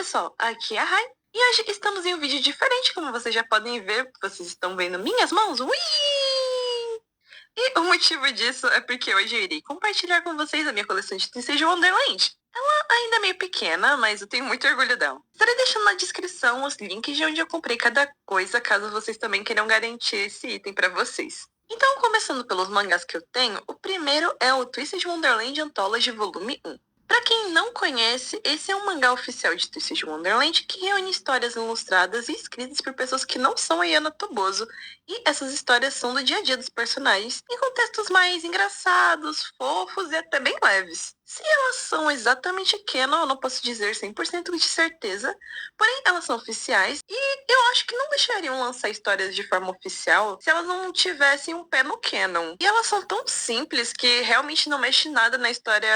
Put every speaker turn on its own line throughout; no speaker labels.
pessoal, aqui é a Rai e hoje estamos em um vídeo diferente, como vocês já podem ver, vocês estão vendo minhas mãos. Ui! E o motivo disso é porque hoje eu irei compartilhar com vocês a minha coleção de Twisted Wonderland. Ela ainda é meio pequena, mas eu tenho muito orgulho dela. Estarei deixando na descrição os links de onde eu comprei cada coisa, caso vocês também queiram garantir esse item para vocês. Então, começando pelos mangás que eu tenho, o primeiro é o Twisted Wonderland Anthology Volume 1. Pra quem não conhece, esse é um mangá oficial de Twisted Wonderland que reúne histórias ilustradas e escritas por pessoas que não são a Yana Toboso, e essas histórias são do dia a dia dos personagens, em contextos mais engraçados, fofos e até bem leves. Se elas são exatamente canon, eu não posso dizer 100% de certeza, porém elas são oficiais e eu acho que não deixariam lançar histórias de forma oficial se elas não tivessem um pé no canon. E elas são tão simples que realmente não mexe nada na história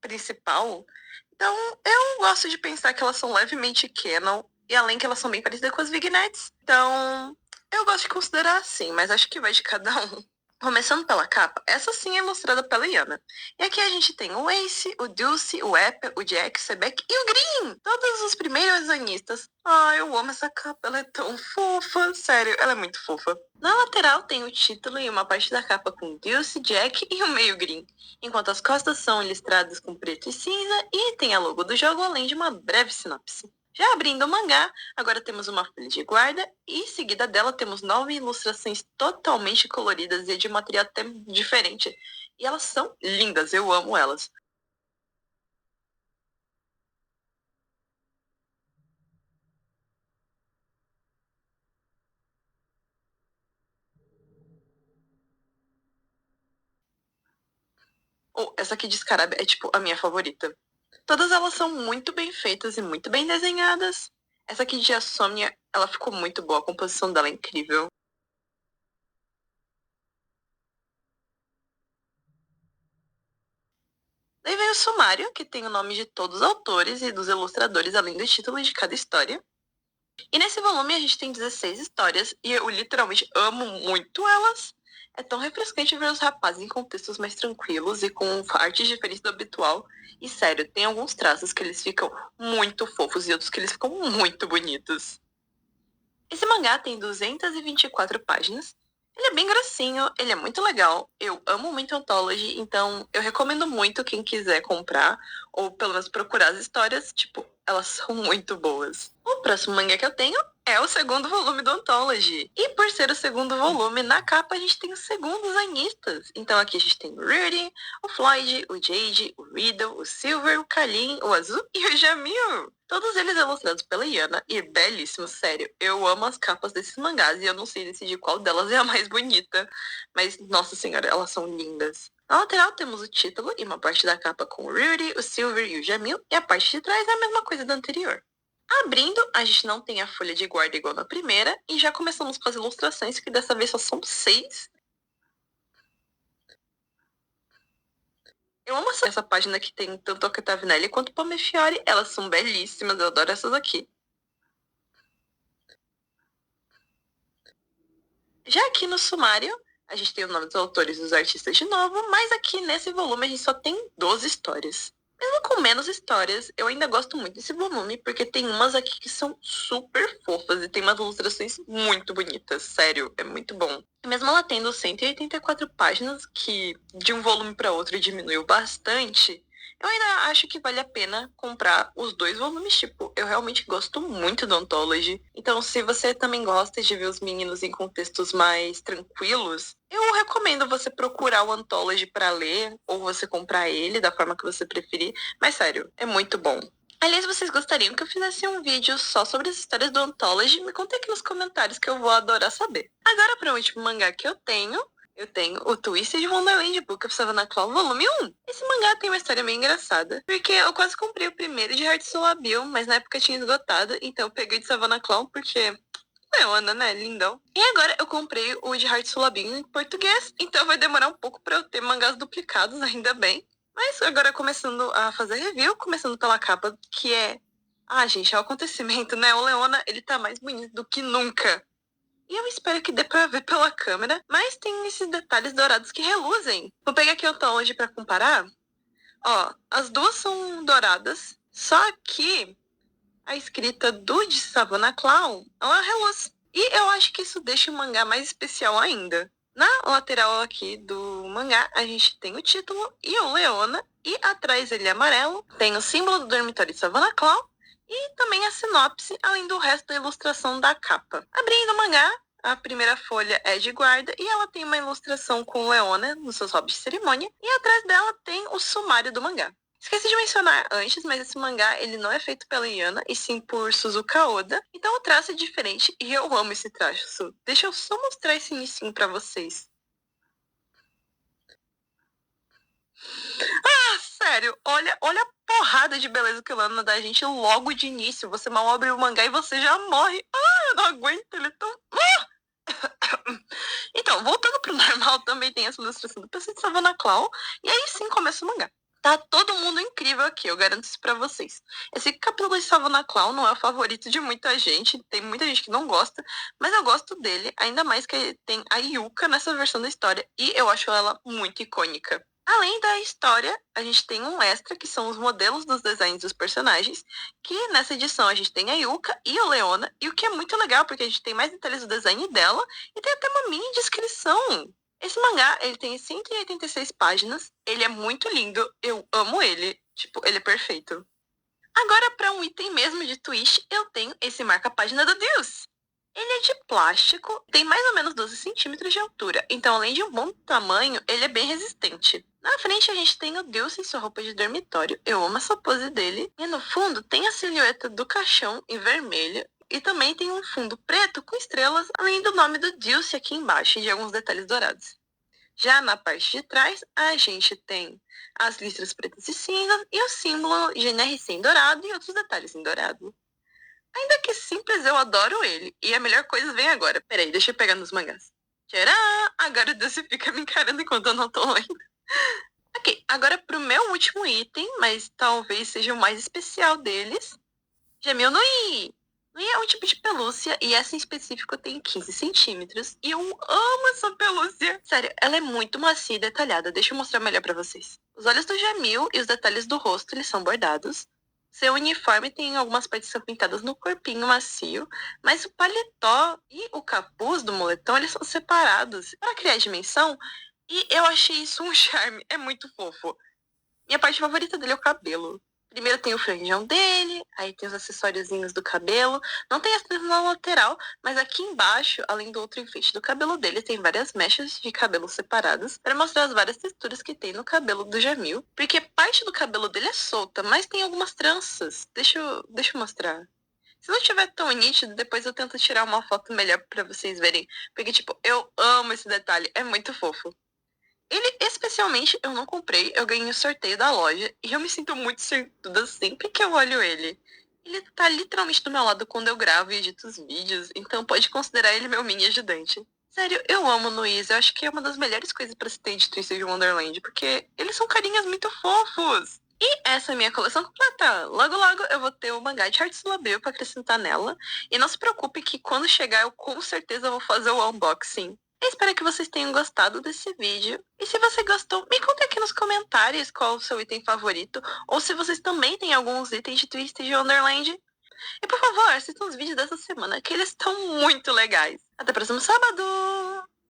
principal. Então, eu gosto de pensar que elas são levemente canon, e além que elas são bem parecidas com as vignettes. Então, eu gosto de considerar assim, mas acho que vai de cada um. Começando pela capa, essa sim é ilustrada pela Yana. E aqui a gente tem o Ace, o Dulce, o Apple, o Jack, o Sebek e o Green! Todos os primeiros anistas. Ah, eu amo essa capa, ela é tão fofa. Sério, ela é muito fofa. Na lateral tem o título e uma parte da capa com Dulce, Jack e o meio Green, enquanto as costas são listradas com preto e cinza e tem a logo do jogo, além de uma breve sinopse. Já abrindo o mangá, agora temos uma folha de guarda e em seguida dela temos 9 ilustrações totalmente coloridas e de material até diferente. E elas são lindas, eu amo elas. Oh, essa aqui de Scarab é tipo a minha favorita. Todas elas são muito bem feitas e muito bem desenhadas. Essa aqui de Asomnia, ela ficou muito boa, a composição dela é incrível. Daí vem o sumário, que tem o nome de todos os autores e dos ilustradores, além do título de cada história. E nesse volume a gente tem 16 histórias, e eu literalmente amo muito elas. É tão refrescante ver os rapazes em contextos mais tranquilos e com artes diferentes do habitual. E sério, tem alguns traços que eles ficam muito fofos e outros que eles ficam muito bonitos. Esse mangá tem 224 páginas. Ele é bem grossinho, ele é muito legal. Eu amo muito Anthology, então eu recomendo muito quem quiser comprar, ou pelo menos procurar as histórias, tipo, elas são muito boas. O próximo mangá que eu tenho é o segundo volume do Anthology. E por ser o segundo volume, na capa a gente tem os segundos anistas. Então aqui a gente tem o Rudy, o Floyd, o Jade, o Riddle, o Silver, o Kalin, o Azul e o Jamil. Todos eles ilustrados pela Yana e belíssimos, sério. Eu amo as capas desses mangás e eu não sei decidir qual delas é a mais bonita. Mas, nossa senhora, elas são lindas. Na lateral temos o título e uma parte da capa com o Rudy, o Silver e o Jamil, e a parte de trás é a mesma coisa da anterior. Abrindo, a gente não tem a folha de guarda igual na primeira, e já começamos com as ilustrações, que dessa vez só são 6. Eu amo essa página que tem tanto a Catavinelli quanto o Palmefiore, elas são belíssimas, eu adoro essas aqui. Já aqui no sumário, a gente tem o nome dos autores e dos artistas de novo, mas aqui nesse volume a gente só tem 12 histórias. Mesmo com menos histórias, eu ainda gosto muito desse volume, porque tem umas aqui que são super fofas e tem umas ilustrações muito bonitas. Sério, é muito bom. Mesmo ela tendo 184 páginas, que de um volume para outro diminuiu bastante, eu ainda acho que vale a pena comprar os 2 volumes. Tipo, eu realmente gosto muito do Anthology. Então, se você também gosta de ver os meninos em contextos mais tranquilos, eu recomendo você procurar o Anthology para ler, ou você comprar ele da forma que você preferir. Mas sério, é muito bom. Aliás, vocês gostariam que eu fizesse um vídeo só sobre as histórias do Anthology? Me contem aqui nos comentários que eu vou adorar saber. Agora, para o último mangá que eu tenho o Twisted Wonderland Book of Savannah Claw Volume 1. Esse mangá tem uma história meio engraçada, porque eu quase comprei o primeiro de Heart Soul Bill, mas na época tinha esgotado, então eu peguei de Savannah Claw porque Leona, né? Lindão. E agora eu comprei o de Heart Soul Bill em português, então vai demorar um pouco pra eu ter mangás duplicados, ainda bem. Mas agora começando a fazer review, começando pela capa, que é... Ah, gente, é o acontecimento, né? O Leona, ele tá mais bonito do que nunca. E eu espero que dê pra ver pela câmera, mas tem esses detalhes dourados que reluzem. Vou pegar aqui o tom hoje pra comparar. Ó, as duas são douradas, só que a escrita do de Savannah Clown, ela reluz. E eu acho que isso deixa o mangá mais especial ainda. Na lateral aqui do mangá, a gente tem o título e o Leona, e atrás ele é amarelo, tem o símbolo do dormitório de Savannah Clown, e também a sinopse, além do resto da ilustração da capa. Abrindo o mangá, a primeira folha é de guarda e ela tem uma ilustração com Leona nos seus hobbies de cerimônia, e atrás dela tem o sumário do mangá. Esqueci de mencionar antes, mas esse mangá ele não é feito pela Yana, e sim por Suzuka Oda. Então o traço é diferente e eu amo esse traço. Deixa eu só mostrar esse inicinho pra vocês. Ah, sério, olha a porrada de beleza que o Lana dá a gente logo de início. Você mal abre o mangá e você já morre. Ah, eu não aguento, ele é tão... Então, voltando pro normal, também tem essa ilustração do PC de Savannah Clown, e aí sim começa o mangá. Tá todo mundo incrível aqui, eu garanto isso pra vocês. Esse capítulo de Savannah Clown não é o favorito de muita gente, tem muita gente que não gosta, mas eu gosto dele, ainda mais que tem a Yuka nessa versão da história, e eu acho ela muito icônica. Além da história, a gente tem um extra, que são os modelos dos designs dos personagens, que nessa edição a gente tem a Yuka e a Leona, e o que é muito legal, porque a gente tem mais detalhes do design dela, e tem até uma mini descrição. Esse mangá, ele tem 186 páginas, ele é muito lindo, eu amo ele, tipo, ele é perfeito. Agora, para um item mesmo de twist, eu tenho esse marca-página do Deus. Ele é de plástico, tem mais ou menos 12 centímetros de altura, então além de um bom tamanho, ele é bem resistente. Na frente a gente tem o Deus em sua roupa de dormitório, eu amo essa pose dele. E no fundo tem a silhueta do caixão em vermelho, e também tem um fundo preto com estrelas, além do nome do Dulce aqui embaixo e de alguns detalhes dourados. Já na parte de trás, a gente tem as listras pretas e cinzas e o símbolo GNRC em dourado e outros detalhes em dourado. Ainda que simples, eu adoro ele. E a melhor coisa vem agora. Peraí, deixa eu pegar nos mangás. Tcharam! Agora o Deus fica me encarando enquanto eu não tô lendo. Ok, agora pro meu último item, mas talvez seja o mais especial deles. Jamil Nui! Nui é um tipo de pelúcia e essa em específico tem 15 centímetros. E eu amo essa pelúcia. Sério, ela é muito macia e detalhada. Deixa eu mostrar melhor pra vocês. Os olhos do Jamil e os detalhes do rosto, eles são bordados. Seu uniforme tem algumas partes que são pintadas no corpinho macio, mas o paletó e o capuz do moletom, eles são separados para criar dimensão, e eu achei isso um charme, é muito fofo. Minha parte favorita dele é o cabelo. Primeiro tem o franjão dele, aí tem os acessóriozinhos do cabelo. Não tem as tranças na lateral, mas aqui embaixo, além do outro enfeite do cabelo dele, tem várias mechas de cabelo separadas para mostrar as várias texturas que tem no cabelo do Jamil. Porque parte do cabelo dele é solta, mas tem algumas tranças. Deixa eu mostrar. Se não tiver tão nítido, depois eu tento tirar uma foto melhor para vocês verem. Porque, tipo, eu amo esse detalhe, é muito fofo. Ele, especialmente, eu não comprei, eu ganhei o sorteio da loja e eu me sinto muito sortuda sempre que eu olho ele. Ele tá literalmente do meu lado quando eu gravo e edito os vídeos, então pode considerar ele meu mini ajudante. Sério, eu amo o Nuiz, eu acho que é uma das melhores coisas pra se ter de Twisted Wonderland, porque eles são carinhas muito fofos. E essa é a minha coleção completa. Logo, logo eu vou ter o mangá de Hearts Label pra acrescentar nela. E não se preocupe que quando chegar eu com certeza vou fazer o unboxing. Eu espero que vocês tenham gostado desse vídeo. E se você gostou, me conta aqui nos comentários qual o seu item favorito. Ou se vocês também têm alguns itens de Twisted Wonderland. E por favor, assistam os vídeos dessa semana, que eles estão muito legais. Até o próximo sábado!